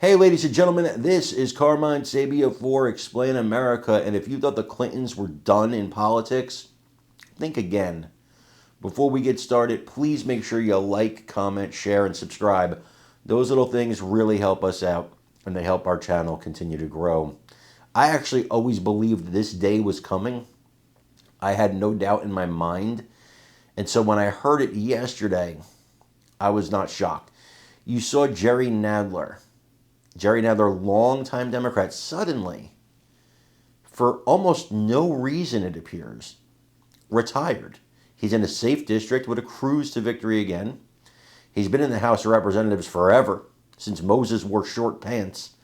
Hey, ladies and gentlemen, this is Carmine Sabia for Explain America. And if you thought the Clintons were done in politics, think again. Before we get started, please make sure you like, comment, share, and subscribe. Those little things really help us out, and they help our channel continue to grow. I actually always believed this day was coming. I had no doubt in my mind. And so when I heard it yesterday, I was not shocked. You saw Jerry Nadler, longtime Democrat, suddenly, for almost no reason it appears, retired. He's in a safe district with a cruise to victory again. He's been in the House of Representatives forever, since Moses wore short pants,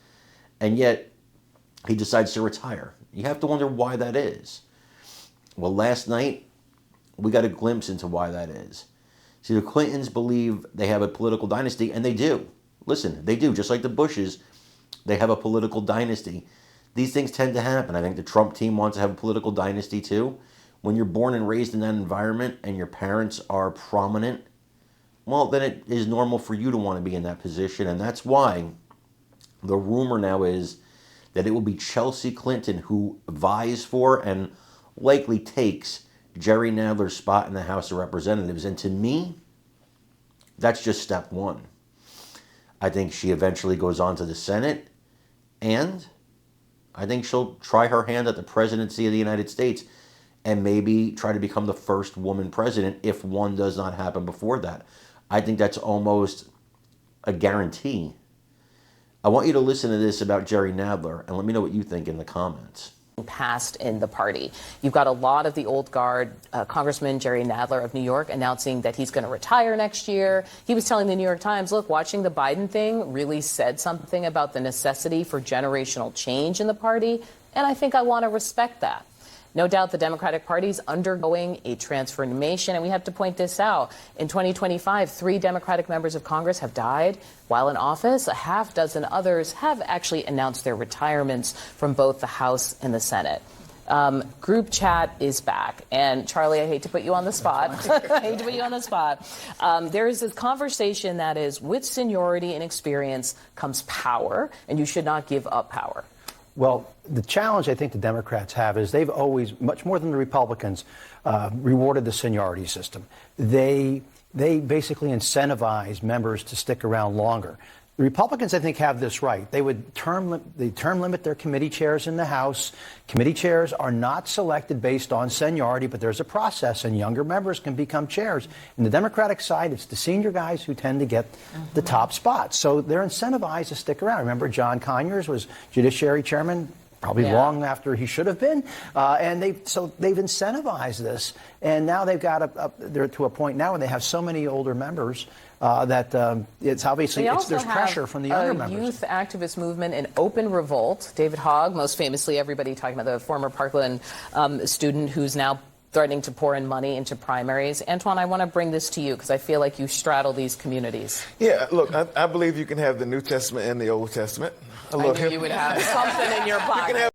and yet he decides to retire. You have to wonder why that is. Well, last night, we got a glimpse into why that is. See, the Clintons believe they have a political dynasty, and they do. Listen, they do. Just like the Bushes, they have a political dynasty. These things tend to happen. I think the Trump team wants to have a political dynasty too. When you're born and raised in that environment and your parents are prominent, well, then it is normal for you to want to be in that position. And that's why the rumor now is that it will be Chelsea Clinton who vies for and likely takes Jerry Nadler's spot in the House of Representatives. And to me, that's just step one. I think she eventually goes on to the Senate, and I think she'll try her hand at the presidency of the United States and maybe try to become the first woman president if one does not happen before that. I think that's almost a guarantee. I want you to listen to this about Jerry Nadler, and let me know what you think in the comments. Passed in the party. You've got a lot of the old guard, Congressman Jerry Nadler of New York announcing that he's going to retire next year. He was telling the New York Times, look, watching the Biden thing really said something about the necessity for generational change in the party, and I think I want to respect that. No doubt the Democratic Party is undergoing a transformation, and we have to point this out. In 2025, 3 Democratic members of Congress have died while in office. A half dozen others have actually announced their retirements from both the House and the Senate. Group chat is back. And Charlie, I hate to put you on the spot. There is this conversation that is, with seniority and experience comes power, and you should not give up power. Well, the challenge I think the Democrats have is they've always, much more than the Republicans, rewarded the seniority system. They basically incentivize members to stick around longer. The Republicans, I think, have this right. They would term limit their committee chairs in the House. Committee chairs are not selected based on seniority, but there's a process, and younger members can become chairs. In the Democratic side, it's the senior guys who tend to get the top spots. So they're incentivized to stick around. Remember, John Conyers was Judiciary Chairman probably long after he should have been, and they've incentivized this, and now they've got they're to a point now where they have so many older members that it's obviously there's pressure from the younger members. Youth activist movement in open revolt. David Hogg, most famously, everybody talking about the former Parkland student who's now threatening to pour in money into primaries. Antoine, I want to bring this to you because I feel like you straddle these communities. Yeah, look, I believe you can have the New Testament and the Old Testament. I knew you would have something in your pocket.